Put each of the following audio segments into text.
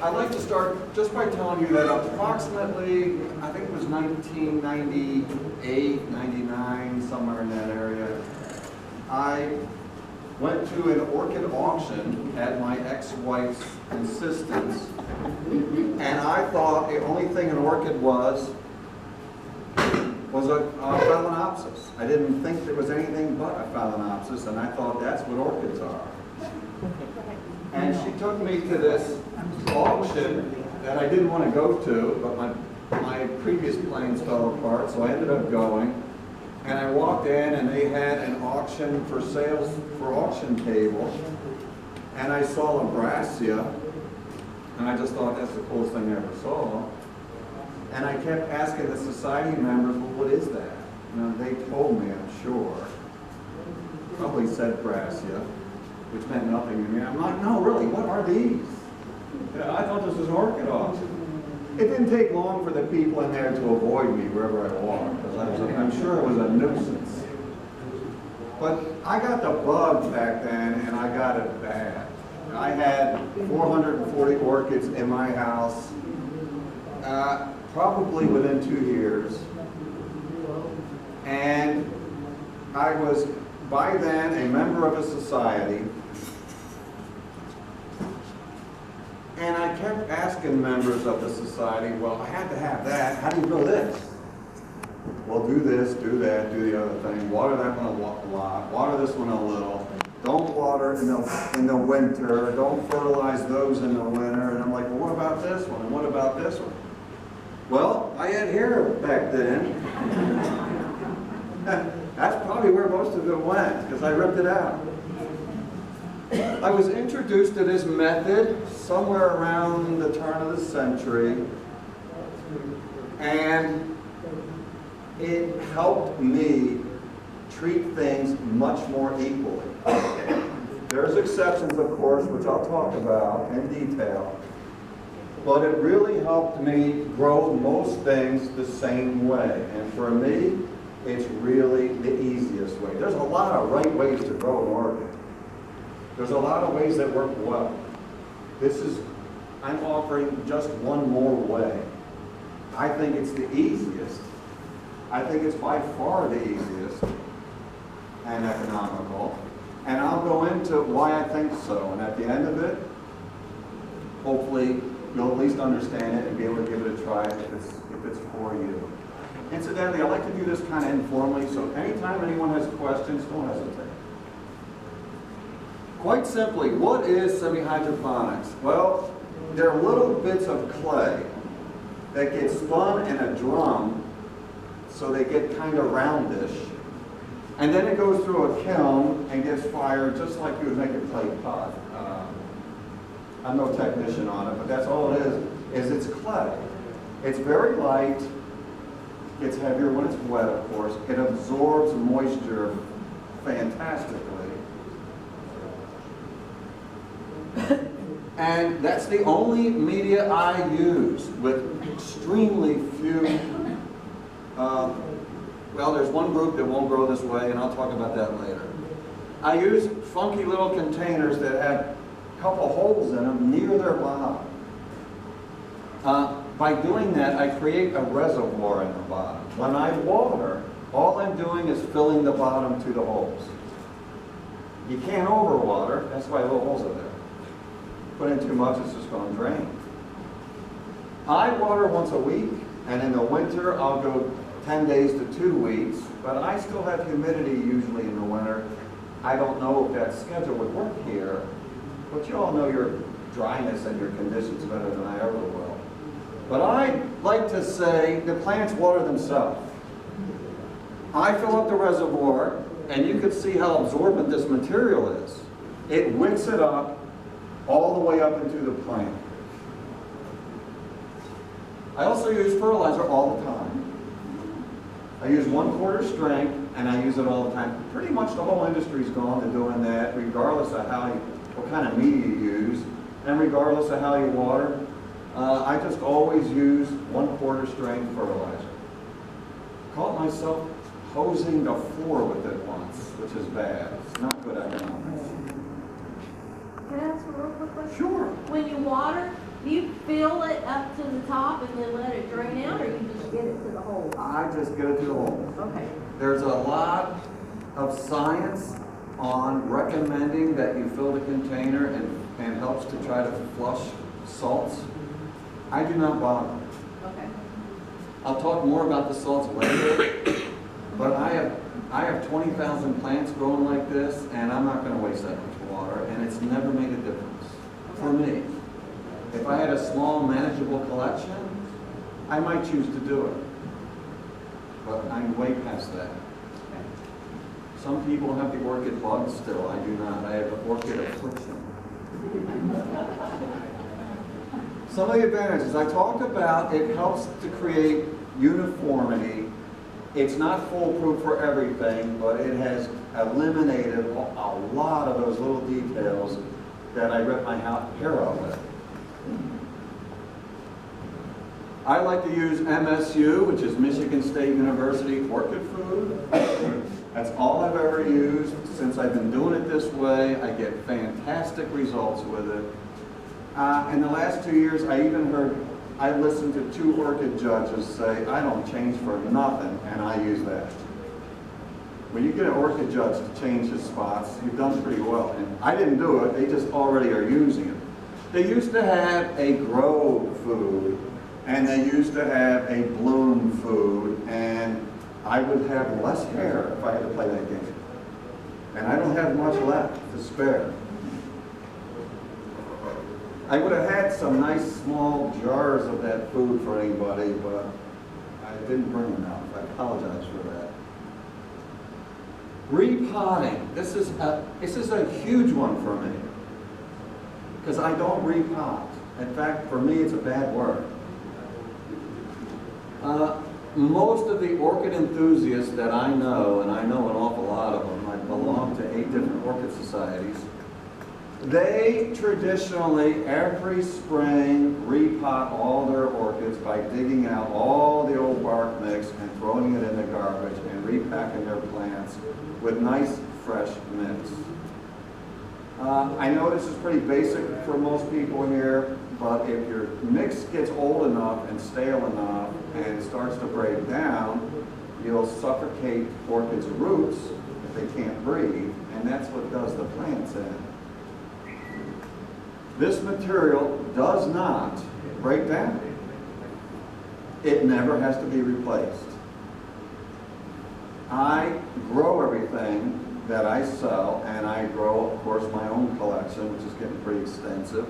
I'd like to start just by telling you that approximately, I think it was 1998, 99, somewhere in that area, I went to an orchid auction at my ex-wife's insistence, and I thought the only thing an orchid was a phalaenopsis. I didn't think there was anything but a phalaenopsis, and I thought that's what orchids are. And she took me to this auction that I didn't want to go to, but my previous plans fell apart, so I ended up going. And I walked in, and they had an auction for sales for auction table, and I saw a brassia, and I just thought that's the coolest thing I ever saw. And I kept asking the society members, well, what is that? And they told me, I'm sure. Probably said brassia, which meant nothing to me. I'm like, no, really, what are these? Yeah, I thought this was an orchid auction. It didn't take long for the people in there to avoid me wherever I walked, because I'm sure it was a nuisance. But I got the bug back then, and I got it bad. I had 440 orchids in my house, probably within 2 years. And I was, by then, a member of a society. And I kept asking members of the society, well, I had to have that. How do you grow this? Well, do this, do that, do the other thing. Water that one a lot. Water this one a little. Don't water in the winter. Don't fertilize those in the winter. And I'm like, well, what about this one? And what about this one? Well, I had hair back then. That's probably where most of it went, because I ripped it out. I was introduced to this method somewhere around the turn of the century, and it helped me treat things much more equally. There's exceptions, of course, which I'll talk about in detail, but it really helped me grow most things the same way. And for me, it's really the easiest way. There's a lot of right ways to grow an orchid. There's a lot of ways that work well. I'm offering just one more way. I think it's the easiest. I think it's by far the easiest and economical. And I'll go into why I think so. And at the end of it, hopefully you'll at least understand it and be able to give it a try if it's for you. Incidentally, I like to do this kind of informally, so anytime anyone has questions, don't hesitate. Quite simply, what is semi-hydroponics? Well, they're little bits of clay that get spun in a drum so they get kind of roundish. And then it goes through a kiln and gets fired just like you would make a clay pot. I'm no technician on it, but that's all it is it's clay. It's very light, gets heavier when it's wet, of course. It absorbs moisture fantastically. And that's the only media I use, with extremely few, well, there's one group that won't grow this way, and I'll talk about that later. I use funky little containers that have a couple holes in them near their bottom. By doing that, I create a reservoir in the bottom. When I water, all I'm doing is filling the bottom to the holes. You can't overwater, that's why little holes are there. Put in too much, it's just going to drain. I water once a week, and in the winter I'll go 10 days to 2 weeks, but I still have humidity usually in the winter. I don't know if that schedule would work here, but you all know your dryness and your conditions better than I ever will. But I like to say the plants water themselves. I fill up the reservoir, and you can see how absorbent this material is. It wicks it up all the way up into the plant. I also use fertilizer all the time. I use 1/4 strength, and I use it all the time. Pretty much the whole industry's gone to doing that, regardless of what kind of media you use, and regardless of how you water. I just always use 1/4 strength fertilizer. Caught myself hosing the floor with it once, which is bad. It's not good economics. Can I ask a real quick question? Sure. When you water, Do you fill it up to the top and then let it drain out, or you just get it to the hole? I just get it to the hole. Okay. There's a lot of science on recommending that you fill the container and helps to try to flush salts. I do not bother. Okay. I'll talk more about the salts later, but I have 20,000 plants growing like this, and I'm not going to waste that much water, and it's never made a difference for me. If I had a small, manageable collection, I might choose to do it, but I'm way past that. Some people have the orchid bug still. I do not. I have the orchid affliction. Some of the advantages I talked about, it helps to create uniformity. It's not foolproof for everything, but it has eliminated a lot of those little details that I rip my hair out with. I like to use MSU, which is Michigan State University Orchid Food. That's all I've ever used. Since I've been doing it this way, I get fantastic results with it. In the last 2 years, I listened to 2 orchid judges say, I don't change for nothing, and I use that. When you get an orchid judge to change his spots, you've done pretty well. And I didn't do it, they just already are using it. They used to have a grow food, and they used to have a bloom food, and I would have less hair if I had to play that game. And I don't have much left to spare. I would have had some nice small jars of that food for anybody, but I didn't bring enough. I apologize for that. Repotting. This is a huge one for me, because I don't repot. In fact, for me, it's a bad word. Most of the orchid enthusiasts that I know, and I know an awful lot of them, I belong to 8 different orchid societies, they traditionally, every spring, repot all their orchids by digging out all the old bark mix and throwing it in the garbage and repacking their plants with nice, fresh mix. I know this is pretty basic for most people here, but if your mix gets old enough and stale enough and starts to break down, you'll suffocate orchids' roots if they can't breathe, and that's what does the plants in. This material does not break down. It never has to be replaced. I grow everything that I sell, and I grow, of course, my own collection, which is getting pretty extensive.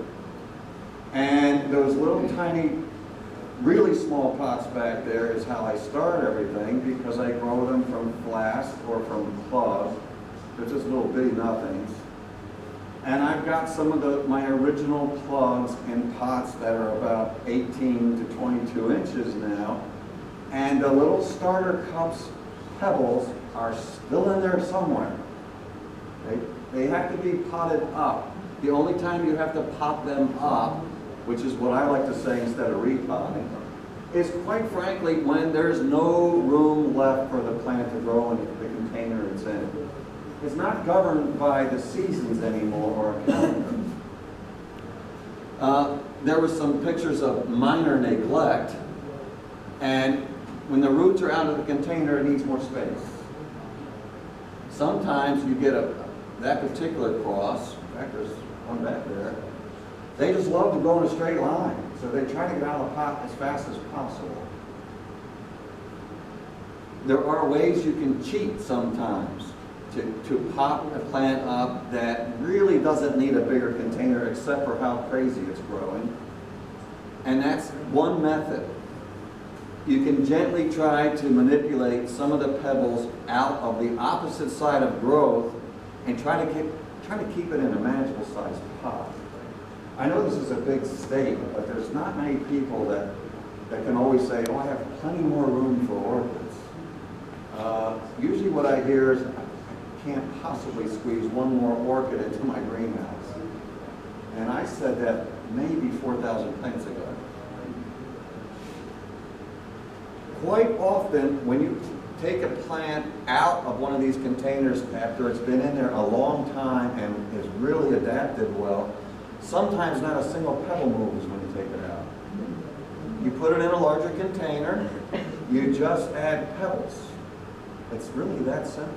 And those little tiny, really small pots back there is how I start everything, because I grow them from flask or from club. They're just little bitty nothings. And I've got some of my original plugs in pots that are about 18 to 22 inches now. And the little starter cups pebbles are still in there somewhere. They have to be potted up. The only time you have to pot them up, which is what I like to say instead of repotting, is quite frankly when there's no room left for the plant to grow in the container it's in. It's not governed by the seasons anymore or a calendar. There were some pictures of minor neglect, and when the roots are out of the container, it needs more space. Sometimes you get that particular cross, in fact there's one back there, they just love to go in a straight line, so they try to get out of the pot as fast as possible. There are ways you can cheat sometimes to pop a plant up that really doesn't need a bigger container except for how crazy it's growing. And that's one method. You can gently try to manipulate some of the pebbles out of the opposite side of growth and try to keep it in a manageable sized pot. I know this is a big statement, but there's not many people that can always say, oh, I have plenty more room for orchids. Usually what I hear is, I can't possibly squeeze one more orchid into my greenhouse. And I said that maybe 4,000 plants ago. Quite often, when you take a plant out of one of these containers after it's been in there a long time and is really adapted well, Sometimes not a single pebble moves when you take it out. You put it in a larger container, you just add pebbles. It's really that simple.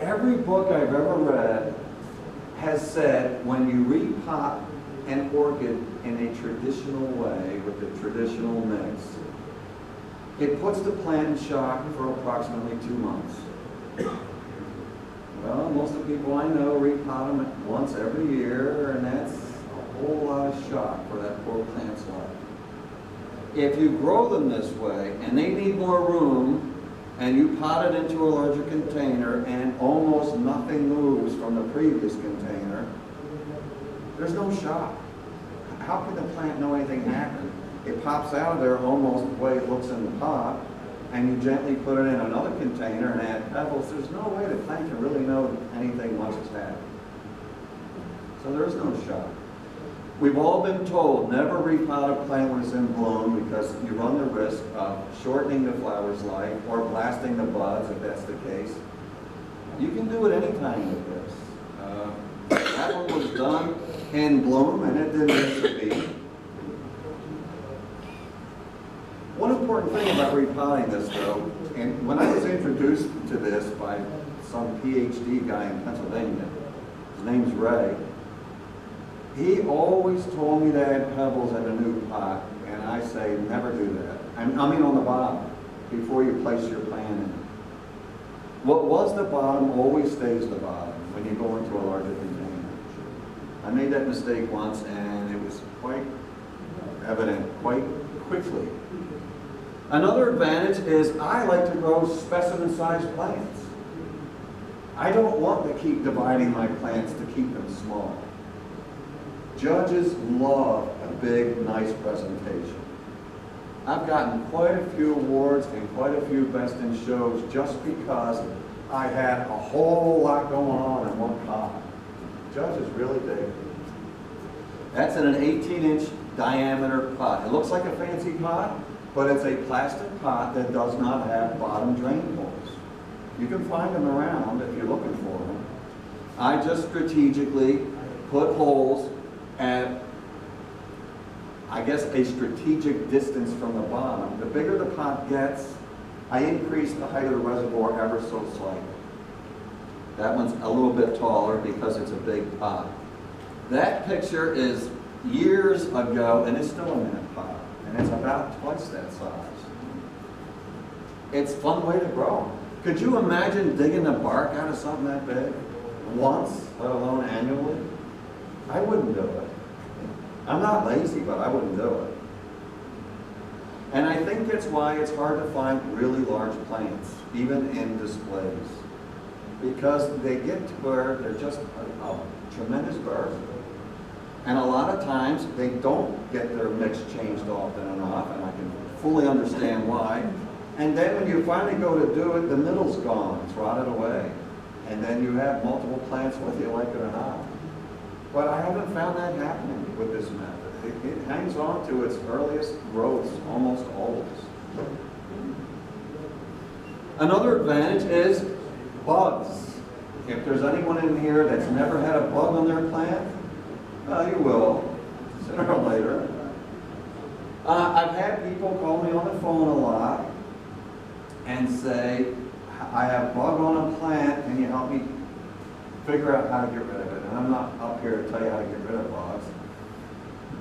Every book I've ever read has said when you repot an orchid in a traditional way with a traditional mix, it puts the plant in shock for approximately 2 months. Well, most of the people I know repot them once every year, and that's a whole lot of shock for that poor plant's life. If you grow them this way, and they need more room, and you pot it into a larger container, and almost nothing moves from the previous container, there's no shock. How can the plant know anything happened? It pops out of there almost the way it looks in the pot, and you gently put it in another container and add pebbles. There's no way the plant can really know anything once it's happened. So there's no shock. We've all been told never repot a plant when it's in bloom because you run the risk of shortening the flower's life or blasting the buds if that's the case. You can do it anytime with this. That one was done in bloom and it didn't miss a beat. One important thing about repotting this though, and when I was introduced to this by some PhD guy in Pennsylvania, his name's Ray, he always told me to add pebbles in a new pot, and I say never do that. I mean on the bottom, before you place your plant in. What was the bottom always stays the bottom when you go into a larger container. I made that mistake once, and it was quite evident quite quickly. Another advantage is I like to grow specimen-sized plants. I don't want to keep dividing my plants to keep them small. Judges love a big, nice presentation. I've gotten quite a few awards and quite a few best in shows just because I had a whole lot going on in one pot. Judges really dig it. That's in an 18-inch diameter pot. It looks like a fancy pot, but it's a plastic pot that does not have bottom drain holes. You can find them around if you're looking for them. I just strategically put holes at, I guess, a strategic distance from the bottom. The bigger the pot gets, I increase the height of the reservoir ever so slightly. That one's a little bit taller because it's a big pot. That picture is years ago, and it's still in that pot, and it's about twice that size. It's a fun way to grow. Could you imagine digging the bark out of something that big once, let alone annually? I wouldn't do it. I'm not lazy, but I wouldn't do it. And I think that's why it's hard to find really large plants, even in displays. Because they get to where they're just a tremendous burden. And a lot of times they don't get their mix changed often enough, and I can fully understand why. And then when you finally go to do it, the middle's gone, it's rotted away. And then you have multiple plants with you, like it or not. But I haven't found that happening with this method. It hangs on to its earliest growths almost always. Another advantage is bugs. If there's anyone in here that's never had a bug on their plant, well, you will, sooner or later. I've had people call me on the phone a lot and say, I have a bug on a plant, can you help me figure out how to get rid of it? And I'm not up here to tell you how to get rid of bugs.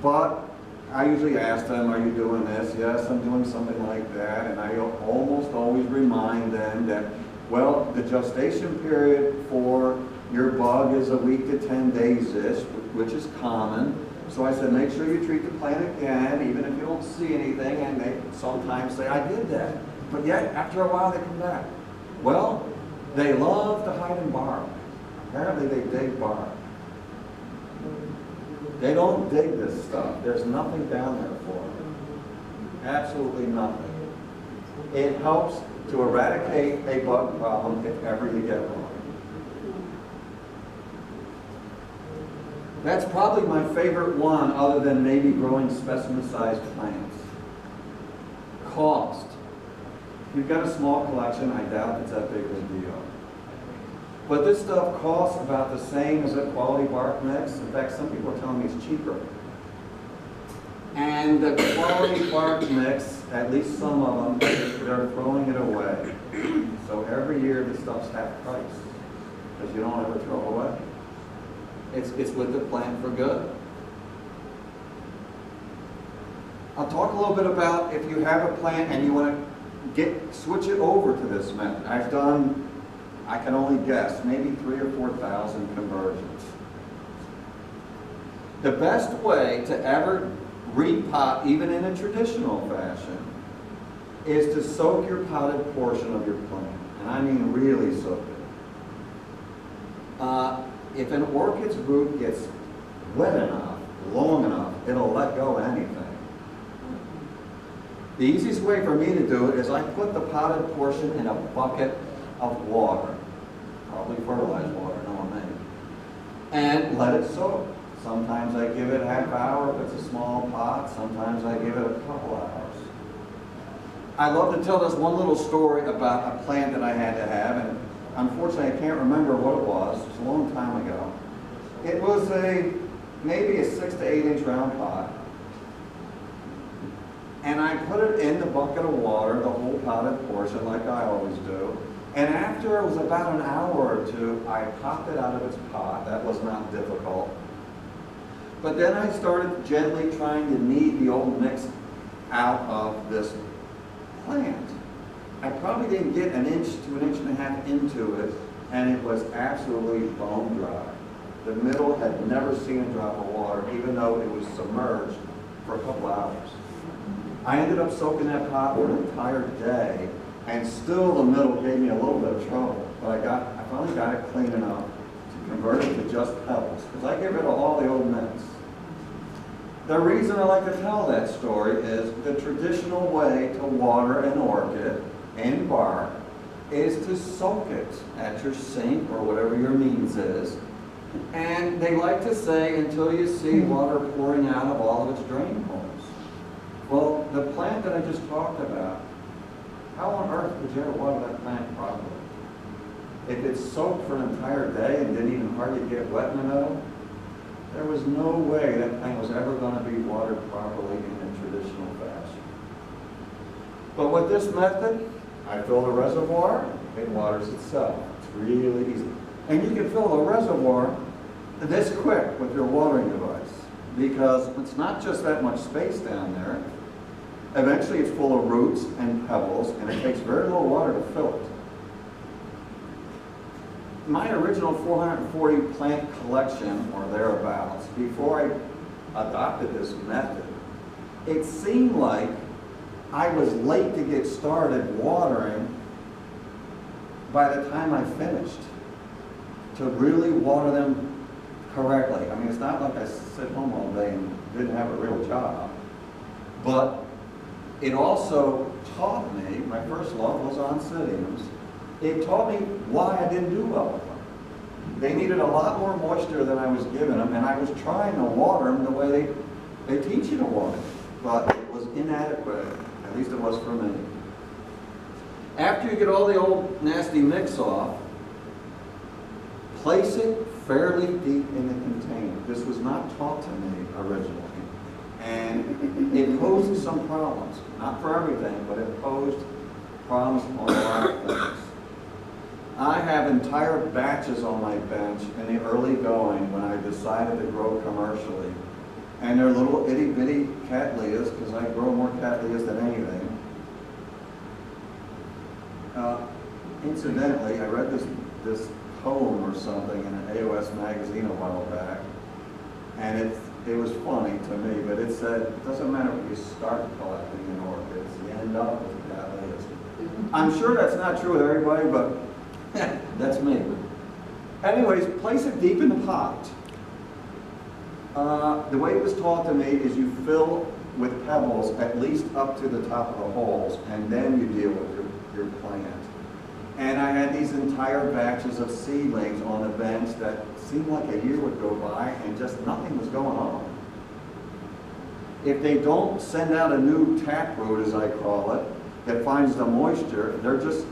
But I usually ask them, are you doing this? Yes, I'm doing something like that. And I almost always remind them that, well, the gestation period for your bug is a week to 10 days-ish, which is common. So I said, make sure you treat the plant again, even if you don't see anything. And they sometimes say, I did that. But yet, after a while, they come back. Well, they love to hide in bark. Apparently they dig bark. They don't dig this stuff. There's nothing down there for them. Absolutely nothing. It helps to eradicate a bug problem if ever you get one. That's probably my favorite one, other than maybe growing specimen-sized plants. Cost. If you've got a small collection, I doubt it's that big of a deal. But this stuff costs about the same as a quality bark mix. In fact, some people are telling me it's cheaper. And the quality bark mix, at least some of them, they're throwing it away. So every year this stuff's half price, because you don't ever throw it away. It's with the plant for good. I'll talk a little bit about if you have a plant and you want to switch it over to this method. I've done, I can only guess, maybe 3,000 or 4,000 conversions. The best way to ever repot, even in a traditional fashion, is to soak your potted portion of your plant. And I mean really soak it. If an orchid's root gets wet enough, long enough, it'll let go of anything. The easiest way for me to do it is I put the potted portion in a bucket of water, probably fertilized water, no one may, and let it soak. Sometimes I give it a half hour if it's a small pot, sometimes I give it a couple hours. I love to tell this one little story about a plant that I had to have, and unfortunately I can't remember what it was. It was a long time ago. It was maybe a 6 to 8 inch round pot. And I put it in the bucket of water, the whole potted portion, like I always do. And after it was about an hour or two, I popped it out of its pot. That was not difficult. But then I started gently trying to knead the old mix out of this plant. I probably didn't get an inch to an inch and a half into it, and it was absolutely bone dry. The middle had never seen a drop of water, even though it was submerged for a couple hours. I ended up soaking that pot for an entire day, and still the middle gave me a little bit of trouble. But I finally got it clean enough to convert it to just pebbles, because I get rid of all the old mix. The reason I like to tell that story is the traditional way to water an orchid in bark is to soak it at your sink or whatever your means is. And they like to say until you see water pouring out of all of its drain holes. Well, the plant that I just talked about, how on earth could you ever water that plant properly? If it's soaked for an entire day and didn't even hardly get wet in the middle, there was no way that plant was ever going to be watered properly in a traditional fashion. But with this method, I fill the reservoir, it waters itself. It's really easy. And you can fill the reservoir this quick with your watering device, because it's not just that much space down there. Eventually it's full of roots and pebbles, and it takes very little water to fill it. My original 440 plant collection, or thereabouts, before I adopted this method, it seemed like I was late to get started watering by the time I finished, to really water them correctly. I mean, it's not like I sit home all day and didn't have a real job, but it also taught me, my first love was oncidiums, it taught me why I didn't do well with them. They needed a lot more moisture than I was giving them, and I was trying to water them the way they teach you to water, but it was inadequate, at least it was for me. After you get all the old nasty mix off, place it fairly deep in the container. This was not taught to me originally, and it posed some problems. Not for everything, but it posed problems on a lot of things. I have entire batches on my bench in the early going when I decided to grow commercially. And they're little itty bitty cattleyas, because I grow more cattleyas than anything. Incidentally, I read this poem or something in an AOS magazine a while back, and it was funny to me, but it said, it doesn't matter what you start collecting in orchids, you end up with cattleyas. I'm sure that's not true with everybody, but that's me. Anyways, place it deep in the pot. The way it was taught to me is you fill with pebbles at least up to the top of the holes, and then you deal with your plant. And I had these entire batches of seedlings on the bench that seemed like a year would go by and just nothing was going on. If they don't send out a new taproot, as I call it, that finds the moisture, they're just,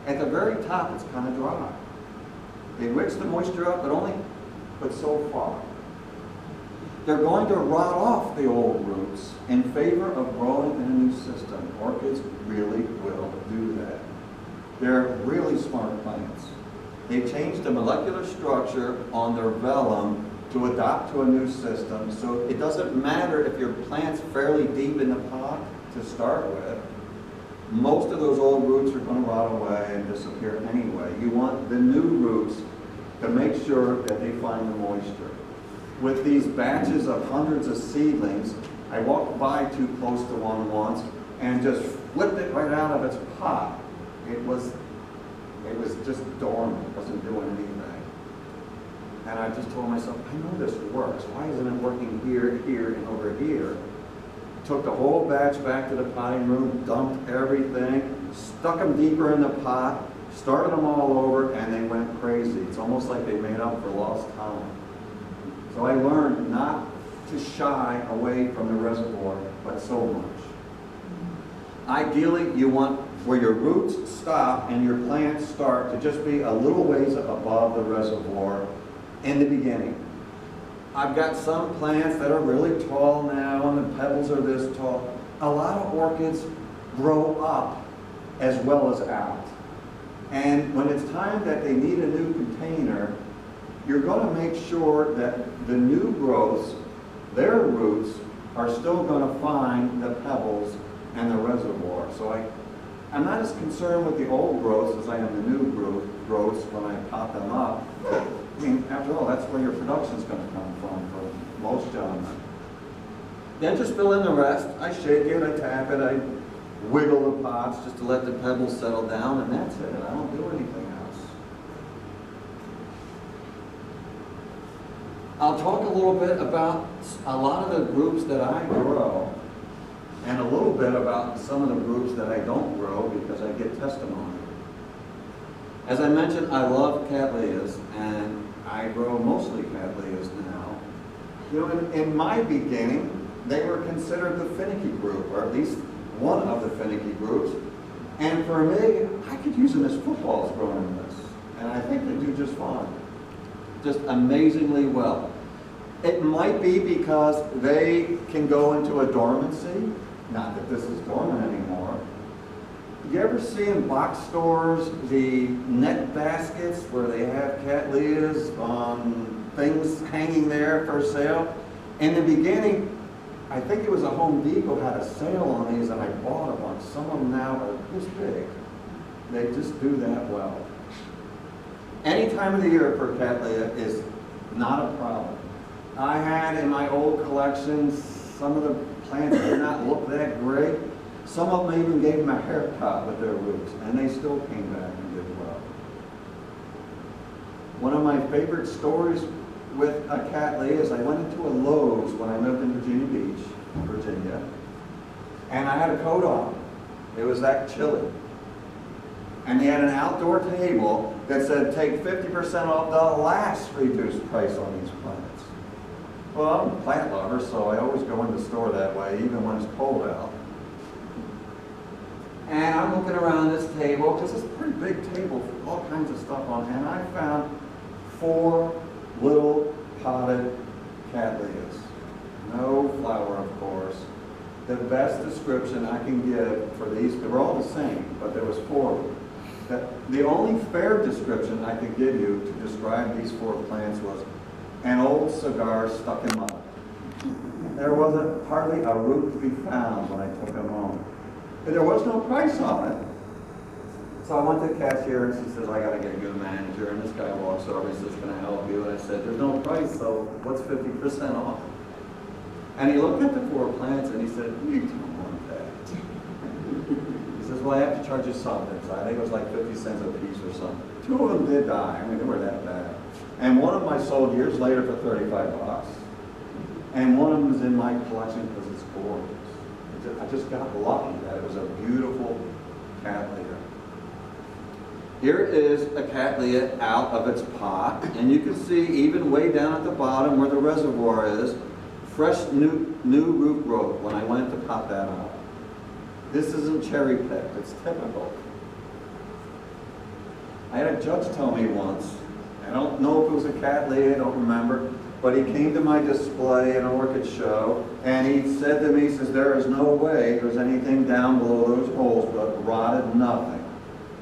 at the very top, it's kind of dry. They wicks the moisture up, but so far. They're going to rot off the old roots in favor of growing in a new system. Orchids really will do that. They're really smart plants. They changed the molecular structure on their vellum to adapt to a new system, so it doesn't matter if your plant's fairly deep in the pot to start with. Most of those old roots are going to rot away and disappear anyway. You want the new roots to make sure that they find the moisture. With these batches of hundreds of seedlings, I walked by too close to one once and just flipped it right out of its pot. It was just dormant, it wasn't doing anything. And I just told myself, I know this works. Why isn't it working here, here, and over here? Took the whole batch back to the potting room, dumped everything, stuck them deeper in the pot, started them all over, and they went crazy. It's almost like they made up for lost time. So I learned not to shy away from the reservoir, but so much. Ideally, you want where your roots stop and your plants start to just be a little ways above the reservoir in the beginning. I've got some plants that are really tall now and the petals are this tall. A lot of orchids grow up as well as out. And when it's time that they need a new container, you're going to make sure that the new growths, their roots, are still going to find the pebbles and the reservoir. So I'm not as concerned with the old growths as I am the new growths when I pot them up. I mean, after all, that's where your production's going to come from for most gentlemen. Then just fill in the rest. I shake it, I tap it, I wiggle the pots just to let the pebbles settle down, and that's it. I don't do anything else. I'll talk a little bit about a lot of the groups that I grow, and a little bit about some of the groups that I don't grow because I get testimony. As I mentioned, I love cattleyas, and I grow mostly cattleyas now. You know, in my beginning, they were considered the finicky group, or at least one of the finicky groups. And for me, I could use them as footballs growing in this. And I think they do just fine. Just amazingly well. It might be because they can go into a dormancy. Not that this is dormant anymore. You ever see in box stores the net baskets where they have cattleyas on things hanging there for sale? In the beginning, I think it was a Home Depot had a sale on these and I bought a bunch. Some of them now are this big. They just do that well. Any time of the year for cattleya is not a problem. I had in my old collections, some of the plants did not look that great. Some of them even gave them a haircut with their roots, and they still came back and did well. One of my favorite stories with a cattleya is I went into a Lowe's when I lived in Virginia Beach, Virginia, and I had a coat on. It was that chilly. And they had an outdoor table that said, take 50% off the last reduced price on these plants. Well, I'm a plant lover, so I always go in the store that way, even when it's cold out. And I'm looking around this table, because it's a pretty big table with all kinds of stuff on, and I found 4 little potted cattleyas. No flower, of course. The best description I can give for these, they were all the same, but there was 4 of them. The only fair description I could give you to describe these 4 plants was an old cigar stuck in mud. There wasn't hardly a root to be found when I took them home. But there was no price on it. So I went to the cashier and she says, I gotta get you a manager. And this guy walks over and says, can I help you? And I said, there's no price, so what's 50% off? And he looked at the 4 plants and he said, you don't want that. He says, well, I have to charge you something. So I think it was like 50 cents a piece or something. 2 of them did die. I mean, they were that bad. And one of them I sold years later for 35 bucks. And one of them is in my collection because it's gorgeous. I just got lucky that it was a beautiful cattleya. Here is a cattleya out of its pot, and you can see even way down at the bottom where the reservoir is, fresh new root growth when I went to pot that out. This isn't cherry picked, it's typical. I had a judge tell me once, I don't know if it was a cat lady, I don't remember, but he came to my display at an orchid show, and he said to me, he says, there is no way there's anything down below those holes but rotted nothing.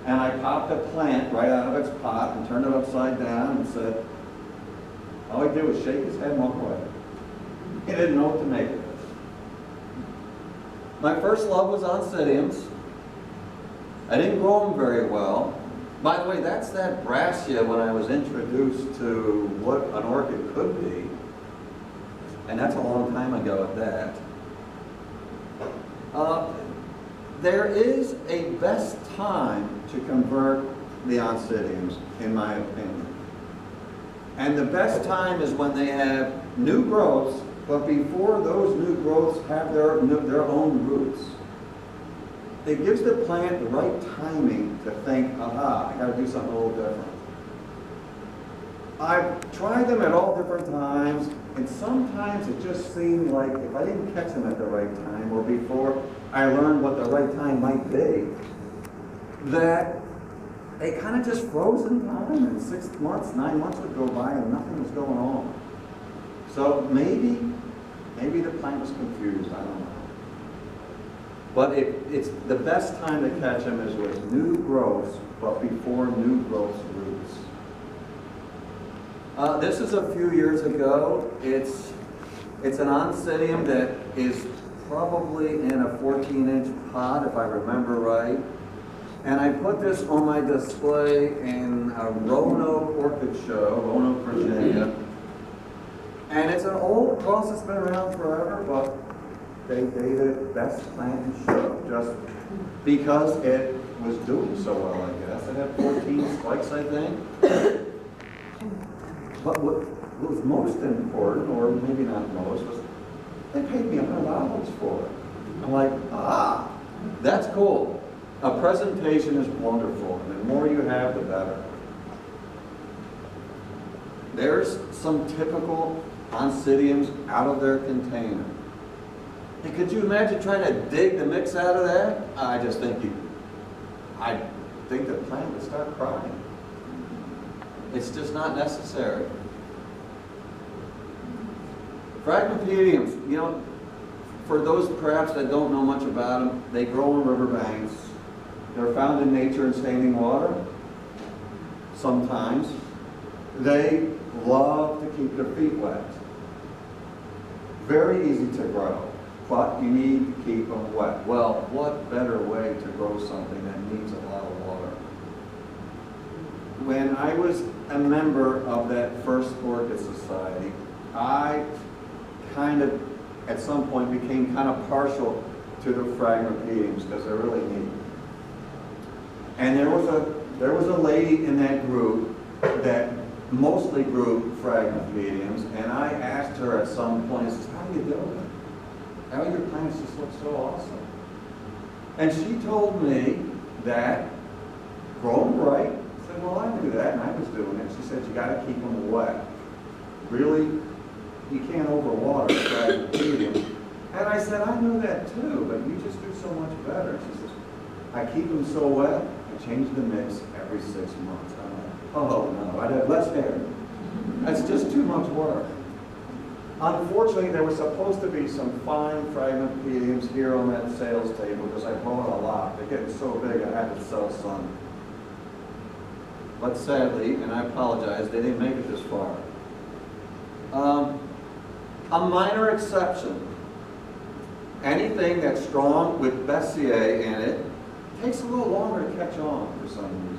And I popped a plant right out of its pot and turned it upside down and said, all he did was shake his head and walk away. He didn't know what to make of it. My first love was oncidiums. I didn't grow them very well. By the way, that's that brassia when I was introduced to what an orchid could be. And that's a long time ago at that. There is a best time to convert the oncidiums, in my opinion. And the best time is when they have new growths, but before those new growths have their own roots. It gives the plant the right timing to think, aha, I gotta do something a little different. I've tried them at all different times, and sometimes it just seemed like if I didn't catch them at the right time, or before I learned what the right time might be, that they kind of just froze in time, and 6 months, 9 months would go by and nothing was going on. So maybe the plant was confused, I don't know. But it's the best time to catch them is with new growths, but before new growths roots. This is a few years ago. It's an oncidium that is probably in a 14-inch pot, if I remember right. And I put this on my display in a Roanoke orchid show, Roanoke, Virginia. And it's an old cross that's been around forever, but they dated best plant in show just because it was doing so well, I guess. It had 14 spikes, I think. But what was most important, or maybe not most, was they paid me $100 for it. I'm like, that's cool. A presentation is wonderful, and the more you have, the better. There's some typical oncidiums out of their container. And could you imagine trying to dig the mix out of that? I think the plant would start crying. It's just not necessary. Phragmipediums, you know, for those perhaps that don't know much about them, they grow in riverbanks. They're found in nature in standing water, sometimes. They love to keep their feet wet. Very easy to grow, but you need to keep them wet. Well, what better way to grow something that needs a lot of water? When I was a member of that first orchid society, I kind of, at some point, became kind of partial to the phragmipediums because they're really neat. And there was a lady in that group that mostly grew phragmipediums, and I asked her at some point, I said, how do you do it? How do your plants just look so awesome? And she told me that grow them right. I said, well, I knew that, and I was doing it. She said, you got to keep them wet. Really, you can't overwater phragmipediums. And I said, I knew that too, but you just do so much better. She says, I keep them so wet, I change the mix every 6 months. I'm like, oh no, I'd have less hair. That's just too much work. Unfortunately, there was supposed to be some fine phragmipediums here on that sales table because I bought a lot. They're getting so big I had to sell some. But sadly, and I apologize, they didn't make it this far. A minor exception. Anything that's strong with Bessier in it takes a little longer to catch on for some reason.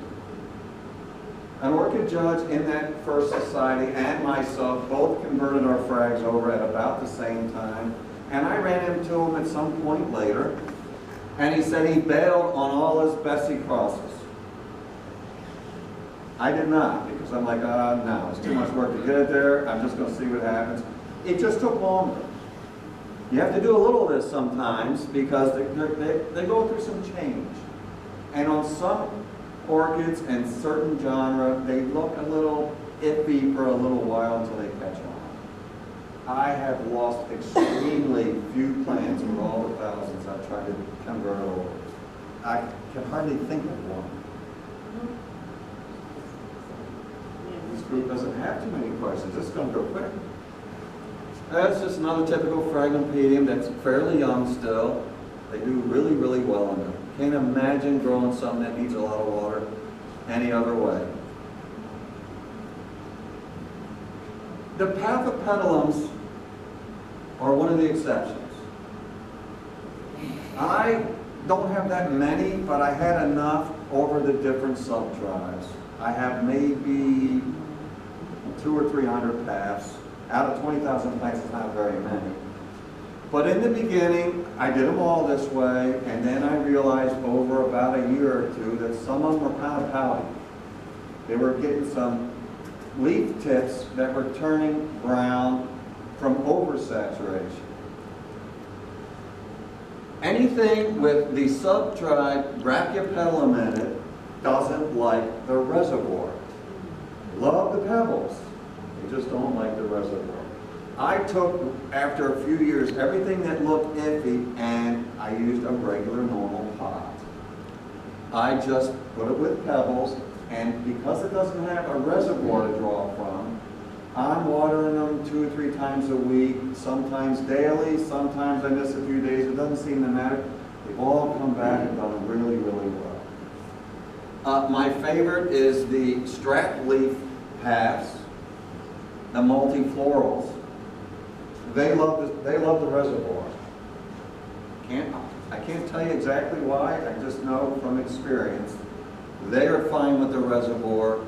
An orchid judge in that first society and myself both converted our frags over at about the same time, and I ran into him at some point later, and he said he bailed on all his Bessie crosses. I did not, because I'm like, no, it's too much work to get it there, I'm just going to see what happens. It just took longer. You have to do a little of this sometimes because they go through some change. And on some orchids and certain genre, they look a little iffy for a little while until they catch on. I have lost extremely few plants with all the thousands I've tried to convert over. I can hardly think of one. It's group doesn't have too many questions. It's going to go quick. That's just another typical Phragmipedium that's fairly young still. They do really, really well in it. Can't imagine growing something that needs a lot of water any other way. The Pathopetalums are one of the exceptions. I don't have that many, but I had enough over the different subtribes. I have maybe 200 or 300 paths. Out of 20,000 plants, it's not very many. But in the beginning, I did them all this way, and then I realized over about a year or two that some of them were kind of pouty. They were getting some leaf tips that were turning brown from oversaturation. Anything with the subtribe Brachiopetalum in it doesn't like the reservoir. Love the pebbles, they just don't like the reservoir. I took, after a few years, everything that looked iffy and I used a regular normal pot. I just put it with pebbles, and because it doesn't have a reservoir to draw from, I'm watering them 2 or 3 times a week, sometimes daily, sometimes I miss a few days. It doesn't seem to matter. They've all come back and done really, really well. My favorite is the strap leaf paths, the multiflorals. They love the reservoir. I can't tell you exactly why. I just know from experience. They are fine with the reservoir.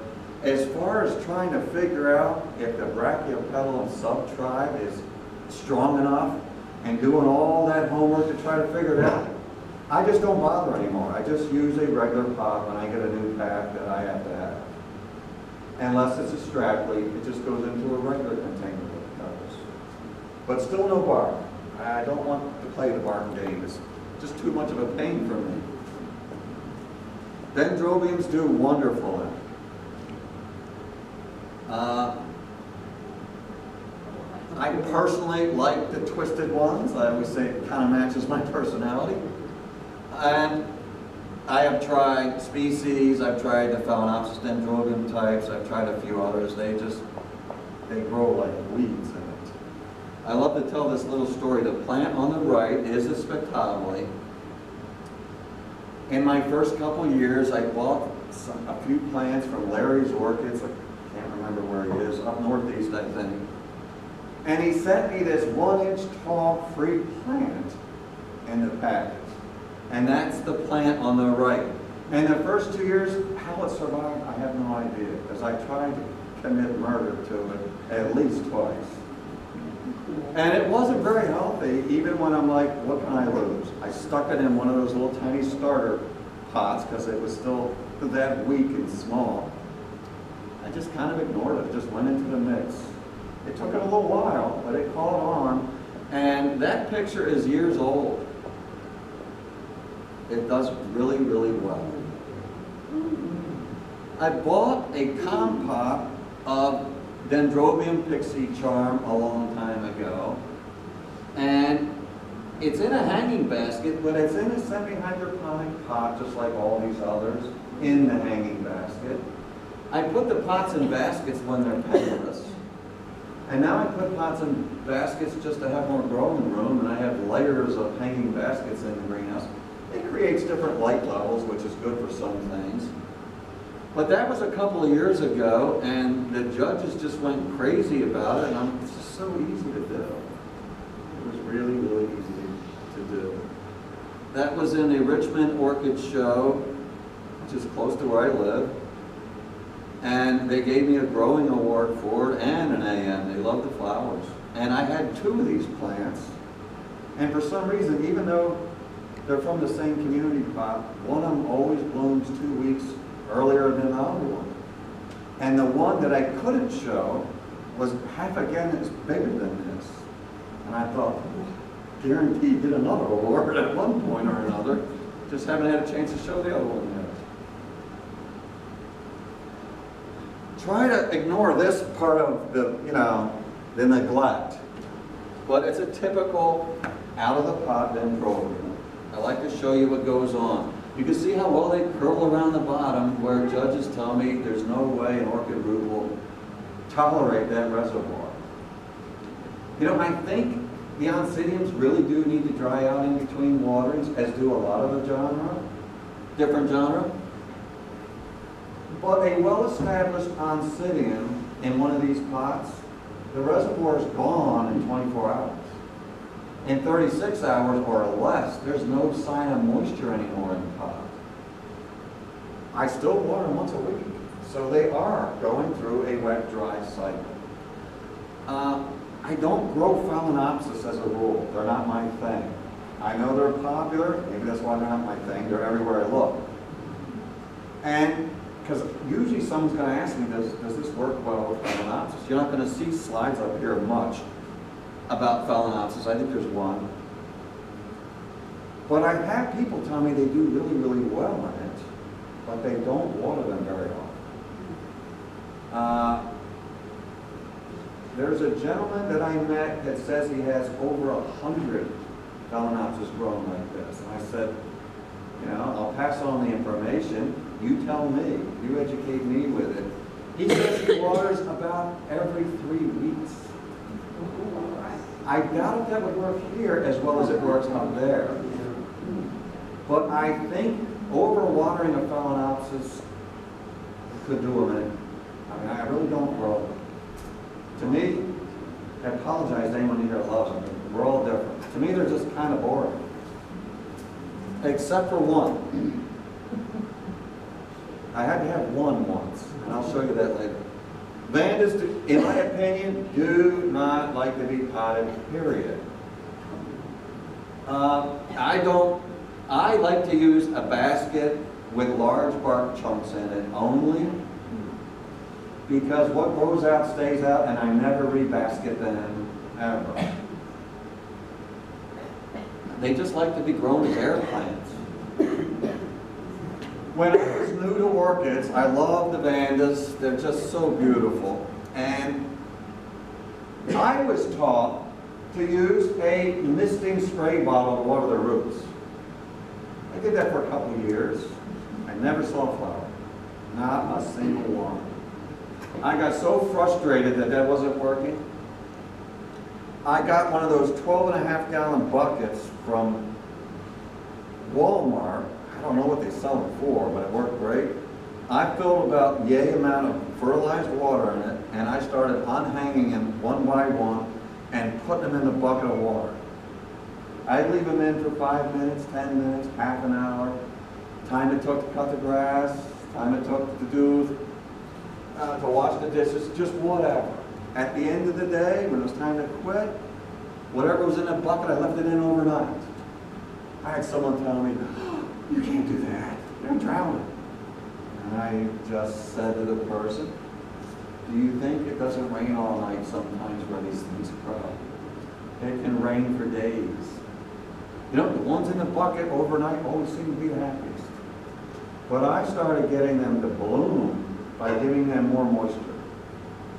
As far as trying to figure out if the Brachiopetalum subtribe is strong enough and doing all that homework to try to figure it out, I just don't bother anymore. I just use a regular pot when I get a new pack that I have to have. Unless it's a strap leaf, it just goes into a regular container with pebbles. But still no bark. I don't want to play the bark game. It's just too much of a pain for me. Dendrobiums do wonderful in it. I personally like the twisted ones. I always say it kind of matches my personality. And I have tried species, I've tried the Phalaenopsis dendrobium types, I've tried a few others. They grow like weeds in it. I love to tell this little story. The plant on the right is a spectabile. In my first couple years, I bought a few plants from Larry's Orchids. I can't remember where he is, up northeast, I think. And he sent me this 1-inch tall free plant in the package. And that's the plant on the right. And the first 2 years, how it survived, I have no idea, because I tried to commit murder to it at least twice. And it wasn't very healthy, even when I'm like, what can I lose? I stuck it in one of those little tiny starter pots, because it was still that weak and small. I just kind of ignored it, just went into the mix. It took it a little while, but it caught on. And that picture is years old. It does really, really well. I bought a compot of Dendrobium pixie charm a long time ago. And it's in a hanging basket, but it's in a semi-hydroponic pot, just like all these others, in the hanging basket. I put the pots in baskets when they're penniless. And now I put pots in baskets just to have more growing room, and I have layers of hanging baskets in the greenhouse. It creates different light levels, which is good for some things. But that was a couple of years ago, and the judges just went crazy about it, and it's just so easy to do. It was really, really easy to do. That was in the Richmond Orchid Show, which is close to where I live. And they gave me a growing award for it and an AM. They love the flowers. And I had 2 of these plants. And for some reason, even though they're from the same community pot, one of them always blooms 2 weeks earlier than the other one. And the one that I couldn't show was half again as bigger than this. And I thought, guaranteed get another award at one point or another. Just haven't had a chance to show the other one yet. Try to ignore this part of the neglect. But it's a typical out of the pot dendrobium. I like to show you what goes on. You can see how well they curl around the bottom, where judges tell me there's no way an orchid root will tolerate that reservoir. You know, I think the oncidiums really do need to dry out in between waterings, as do a lot of the different genre. But a well-established oncidium in one of these pots, the reservoir is gone in 24 hours. In 36 hours or less, there's no sign of moisture anymore in the pot. I still water them once a week, so they are going through a wet-dry cycle. I don't grow Phalaenopsis as a rule. They're not my thing. I know they're popular. Maybe that's why they're not my thing. They're everywhere I look. And because usually someone's going to ask me, does this work well with Phalaenopsis? You're not going to see slides up here much about Phalaenopsis. I think there's one. But I've had people tell me they do really, really well in it, but they don't water them very often. There's a gentleman that I met that says he has over 100 Phalaenopsis grown like this. And I said, you know, I'll pass on the information. You tell me. You educate me with it. He says he waters about every 3 weeks. I doubt if that would work here as well as it works up there. But I think overwatering a Phalaenopsis could do him in. I mean, I really don't grow them. To me, I apologize to anyone here that loves them. We're all different. To me, they're just kind of boring. Except for one. I had to have one once, and I'll show you that later. Vandas, in my opinion, do not like to be potted, period. I like to use a basket with large bark chunks in it only, because what grows out stays out, and I never rebasket them ever. They just like to be grown as air plants. When I was new to orchids, I love the Vandas. They're just so beautiful. And I was taught to use a misting spray bottle to water the roots. I did that for a couple of years. I never saw a flower. Not a single one. I got so frustrated that that wasn't working. I got one of those 12.5-gallon buckets from Walmart. I don't know what they sell them for, but it worked great. I filled about yay amount of fertilized water in it, and I started unhanging them one by one and putting them in the bucket of water. I'd leave them in for 5 minutes, 10 minutes, half an hour. Time it took to cut the grass, time it took to wash the dishes, just whatever. At the end of the day, when it was time to quit, whatever was in that bucket, I left it in overnight. I had someone tell me, oh, you can't do that, you're drowning. And I just said to the person, do you think it doesn't rain all night sometimes where these things grow? It can rain for days. You know, the ones in the bucket overnight always seem to be the happiest. But I started getting them to bloom by giving them more moisture.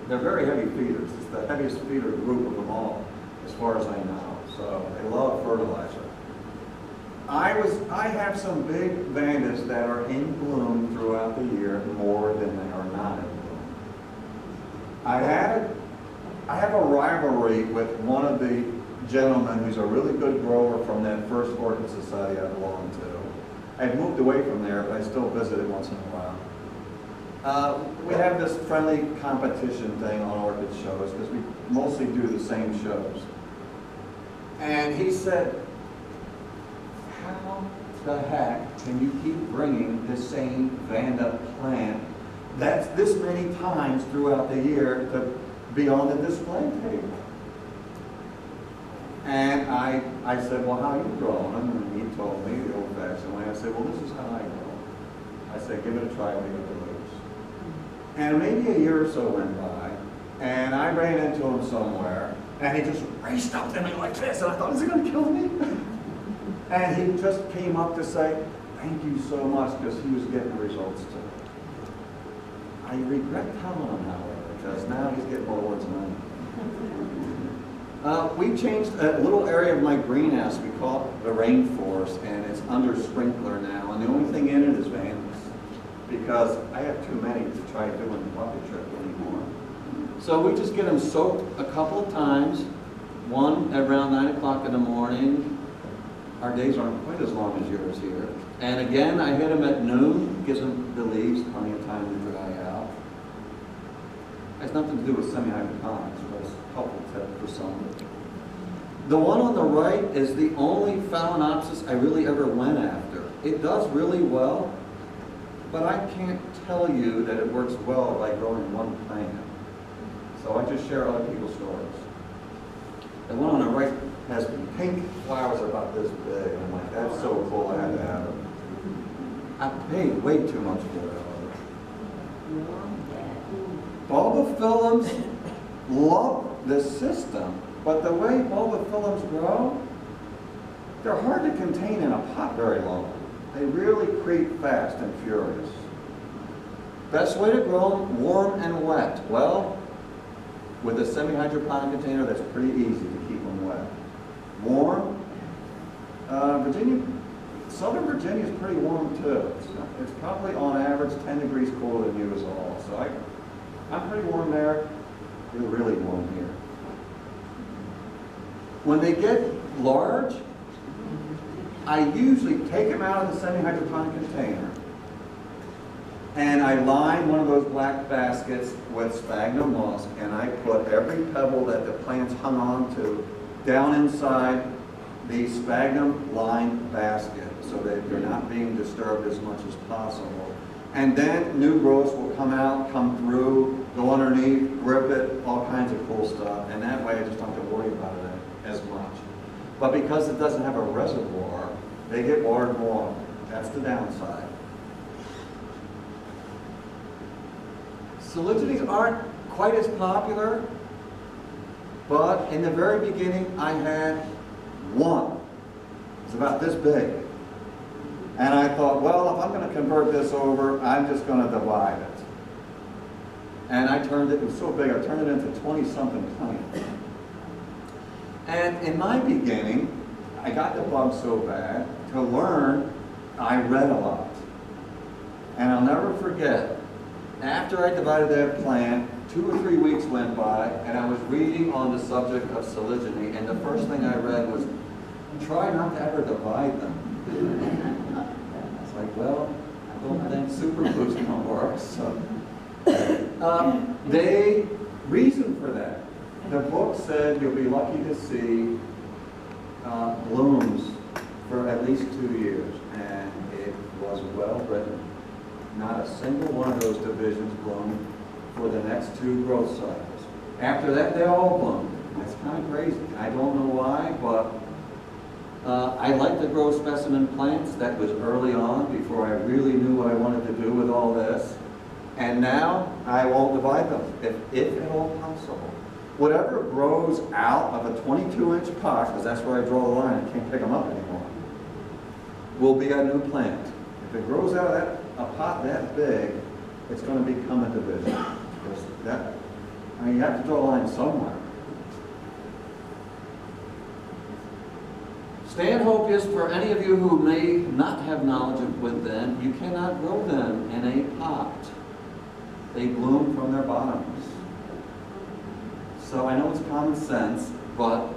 They're very heavy feeders. It's the heaviest feeder group of them all, as far as I know. So they love fertilizer. I have some big Vandas that are in bloom throughout the year more than they are not in bloom. I have a rivalry with one of the gentlemen who's a really good grower from that first orchid society I belonged to. I've moved away from there, but I still visit it once in a while. We have this friendly competition thing on orchid shows because we mostly do the same shows. And he said, how the heck can you keep bringing the same Vanda plant that's this many times throughout the year to be on the display table? And I said, well, how are you growing them? And he told me the old-fashioned way. I said, well, this is how I grow. I said, give it a try, leave it to lose. And maybe a year or so went by, and I ran into him somewhere, and he just raced up to me like this, and I thought, is he going to kill me? And he just came up to say, thank you so much, because he was getting the results too. I regret telling him, however, because now he's getting more words than I am. We changed a little area of my greenhouse. We call it the rainforest, and it's under sprinkler now, and the only thing in it is Vandas, because I have too many to try doing the bucket trip anymore. So we just get them soaked a couple of times, one around 9 o'clock in the morning. Our days aren't quite as long as yours here. And again, I hit them at noon, gives them the leaves plenty of time to dry out. Has nothing to do with semi-hydroponics, but it's a helpful tip for some. The one on the right is the only Phalaenopsis I really ever went after. It does really well, but I can't tell you that it works well by growing one plant. So I just share other people's stories. The one on the right has pink flowers about this big. I'm like, that's so cool, I had to have it. I paid way too much for it. Bulbophyllums love this system, but the way bulbophyllums grow, they're hard to contain in a pot very long. They really creep fast and furious. Best way to grow them, warm and wet. Well, with a semi-hydroponic container, that's pretty easy to keep them wet. Warm, Southern Virginia is pretty warm too. It's probably on average 10 degrees cooler than you is all. So I'm pretty warm there. We're really warm here. When they get large, I usually take them out of the semi-hydroponic container and I line one of those black baskets with sphagnum moss and I put every pebble that the plants hung on to down inside the sphagnum lined basket so that they're not being disturbed as much as possible. And then new growths will come out, come through, go underneath, grip it, all kinds of cool stuff. And that way I just don't have to worry about it as much. But because it doesn't have a reservoir, they get watered more. That's the downside. Siligines aren't quite as popular, but in the very beginning I had one. It's about this big. And I thought, well, if I'm going to convert this over, I'm just going to divide it. And I turned it was so big, I turned it into 20-something plants. And in my beginning, I got the bug so bad, to learn, I read a lot. And I'll never forget, after I divided that plant, 2 or 3 weeks went by, and I was reading on the subject of siligine, and the first thing I read was, try not to ever divide them. It's like, well, I don't think super glue's going to work. So, reason for that. The book said you'll be lucky to see blooms for at least 2 years, and it was well written. Not a single one of those divisions bloomed for the next 2 growth cycles. After that, they all bloomed. That's kind of crazy. I don't know why, but I like to grow specimen plants. That was early on, before I really knew what I wanted to do with all this. And now, I won't divide them, if at all possible. Whatever grows out of a 22-inch pot, because that's where I draw the line, I can't pick them up anymore, will be a new plant. If it grows out of a pot that big, it's going to become a division. You have to draw a line somewhere. Stanhopias, for any of you who may not have knowledge with them, you cannot grow them in a pot. They bloom from their bottoms. So I know it's common sense, but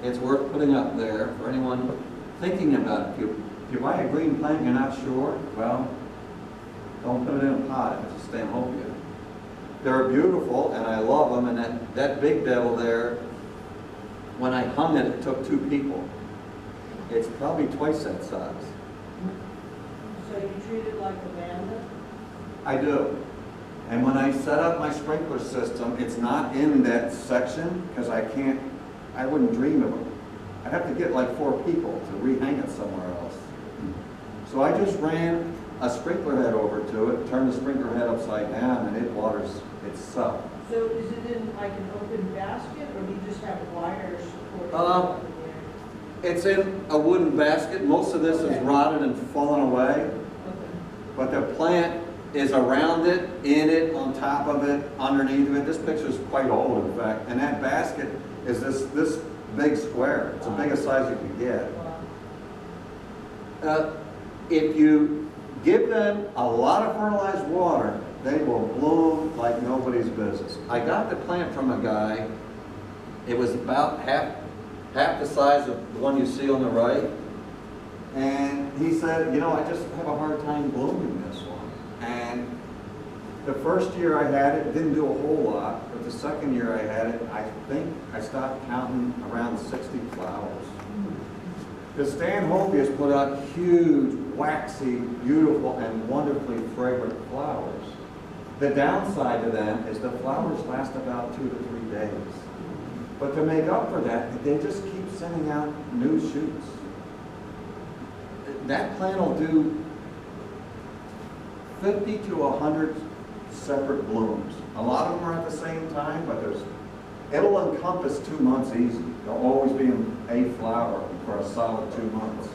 it's worth putting up there for anyone thinking about it. If you buy a green plant and you're not sure, well, don't put it in a pot if it's a Stanhopea. They're beautiful, and I love them, and that big devil there, when I hung it, it took 2 people. It's probably twice that size. So you treat it like a vanda? I do. And when I set up my sprinkler system, it's not in that section, because I wouldn't dream of it. I'd have to get like 4 people to rehang it somewhere else. So I just ran a sprinkler head over to it, turned the sprinkler head upside down, and it waters itself. So is it in like an open basket, or do you just have wires supporting it? It's in a wooden basket. Most of this is rotted and fallen away. But the plant is around it, in it, on top of it, underneath of it. This picture is quite old, in fact. And that basket is this big square. It's the biggest size you can get. If you give them a lot of fertilized water, They will bloom like nobody's business. I got the plant from a guy. It was about half the size of the one you see on the right. And he said, you know, I just have a hard time blooming this one. And the first year I had it, didn't do a whole lot, but the second year I had it, I think I stopped counting around 60 flowers. The Stanhopias put out huge, waxy, beautiful, and wonderfully fragrant flowers. The downside to them is the flowers last about 2 to 3 days. But to make up for that, they just keep sending out new shoots. That plant will do 50 to 100 separate blooms. A lot of them are at the same time, but it'll encompass 2 months easy. There'll always be a flower for a solid 2 months.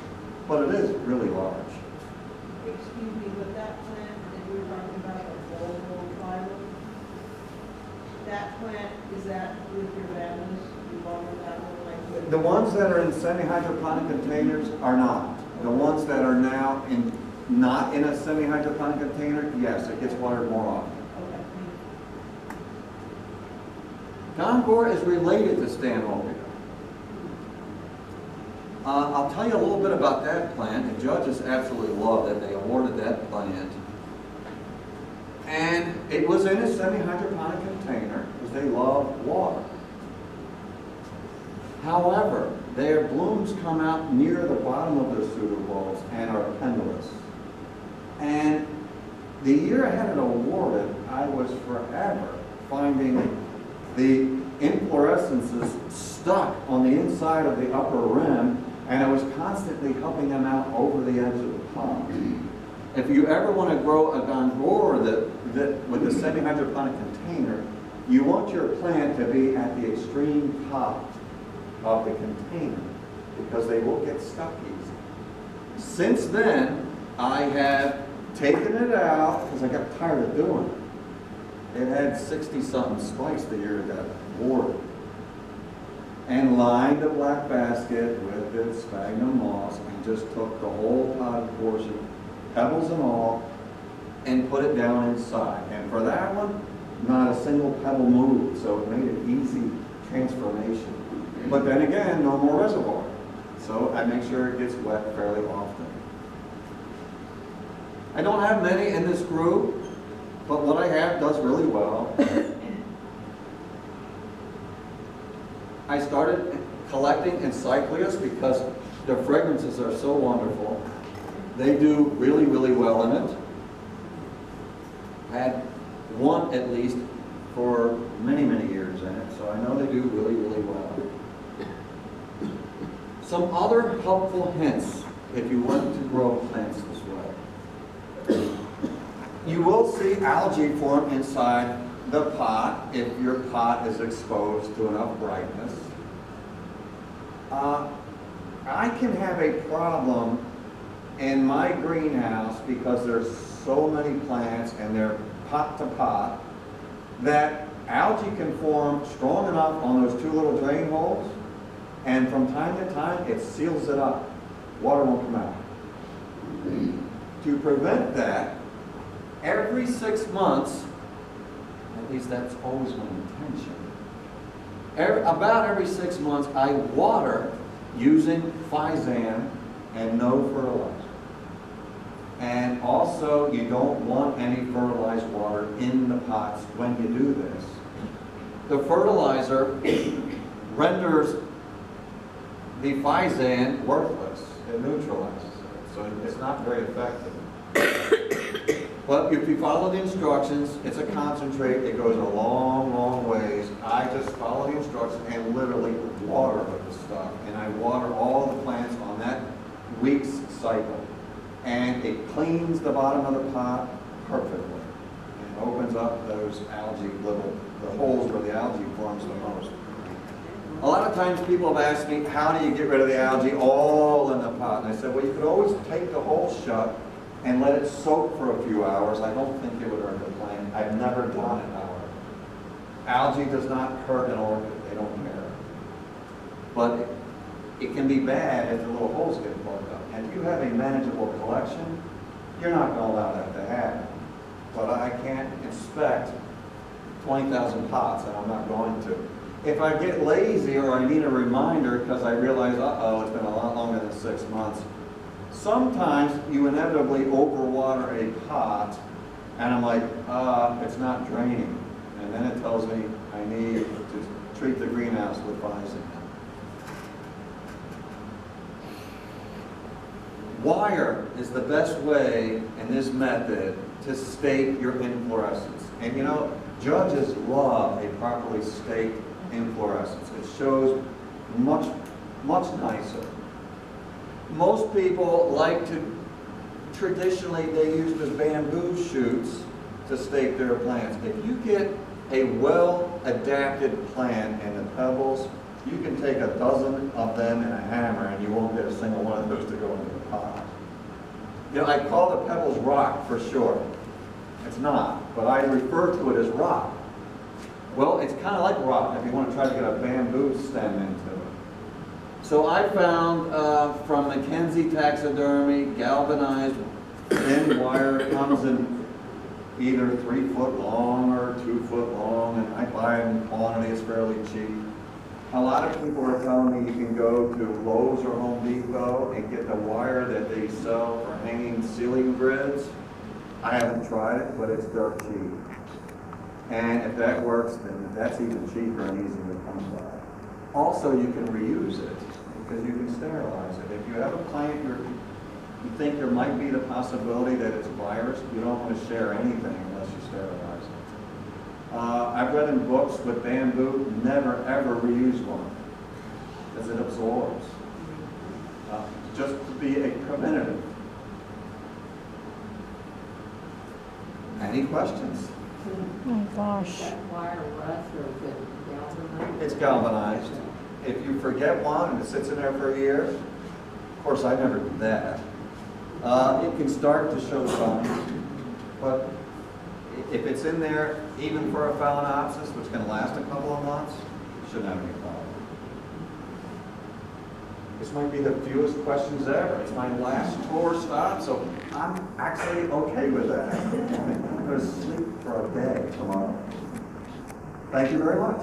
But it is really large. Excuse me, but that plant that you were talking about, the Volvo plywood, that plant, is that with your bambus? You water that one like with? The ones that are in semi-hydroponic containers are not. The ones that are now not in a semi-hydroponic container, yes, it gets watered more often. Okay. Gongor is related to Stanhopia. I'll tell you a little bit about that plant. The judges absolutely loved it. They awarded that plant. And it was in a semi-hydroponic container because they love water. However, their blooms come out near the bottom of their pseudobulbs and are pendulous. And the year I had it awarded, I was forever finding the inflorescences stuck on the inside of the upper rim, and I was constantly helping them out over the edge of the pot. If you ever want to grow a Gongor with a semi-hydroponic container, you want your plant to be at the extreme top of the container because they will get stuck easy. Since then, I have taken it out because I got tired of doing it. It had 60-something spikes the year it got awarded. And lined a black basket with its sphagnum moss and just took the whole potted portion, pebbles and all, and put it down inside. And for that one, not a single pebble moved, so it made an easy transformation. But then again, no more reservoir. So I make sure it gets wet fairly often. I don't have many in this group, but what I have does really well. I started collecting encyclias because their fragrances are so wonderful. They do really, really well in it. I had one at least for many, many years in it, so I know they do really, really well. Some other helpful hints if you want to grow plants this way. You will see algae form inside the pot if your pot is exposed to enough brightness. I can have a problem in my greenhouse because there's so many plants and they're pot to pot that algae can form strong enough on those 2 little drain holes, and from time to time it seals it up. Water won't come out. To prevent that, every 6 months, at least that's always my intention, about every 6 months I water using Physan and no fertilizer. And also, you don't want any fertilized water in the pots when you do this. The fertilizer renders the Physan worthless. It neutralizes it, so it's not very effective. But if you follow the instructions, it's a concentrate. It goes a long, long ways. I just follow the instructions and literally water with the stuff. And I water all the plants on that week's cycle. And it cleans the bottom of the pot perfectly. And opens up those algae, the holes where the algae forms the most. A lot of times people have asked me, how do you get rid of the algae all in the pot? And I said, well, you could always take the hole shut and let it soak for a few hours. I don't think it would hurt the plant. I've never done it, however. Algae does not hurt an orchid. They don't care. But it can be bad if the little holes get plugged up. And if you have a manageable collection, you're not going to allow that to happen. But I can't 20,000 pots, and I'm not going to. If I get lazy or I need a reminder because I realize, uh-oh, it's been a lot longer than 6 months, sometimes you inevitably overwater a pot, and I'm like, it's not draining. And then it tells me I need to treat the greenhouse with Visine. Wire is the best way in this method to stake your inflorescence. And you know, judges love a properly staked inflorescence. It shows much nicer. Most people like to, traditionally they use the bamboo shoots to stake their plants. If you get a well-adapted plant in the pebbles, you can take a dozen of them in a hammer and you won't get a single one of those to go into the pot. You know, I call the pebbles rock for short. It's not, but I refer to it as rock. Well, it's kind of like rock if you want to try to get a bamboo stem into it. So I found from Mackenzie Taxidermy, galvanized thin wire, comes in either 3 foot long or 2 foot long, and I buy them in quantity, it's fairly cheap. A lot of people are telling me you can go to Lowe's or Home Depot and get the wire that they sell for hanging ceiling grids. I haven't tried it, but it's dirt cheap. And if that works, then that's even cheaper and easier to come by. Also, you can reuse it because you can sterilize it. If you have a plant you think there might be the possibility that it's virus, you don't want to share anything unless you sterilize it. I've read in books with bamboo, never ever reuse one because it absorbs. Just to be a preventative. Any questions? Oh gosh. Is that wire rust or is it galvanized? It's galvanized. If you forget one and it sits in there for a year, of course I never did that, it can start to show signs. But if it's in there, even for a phalaenopsis, which can last a couple of months, you shouldn't have any problem. This might be the fewest questions ever. It's my last tour stop, so I'm actually okay with that. I'm going to sleep for a day tomorrow. Thank you very much.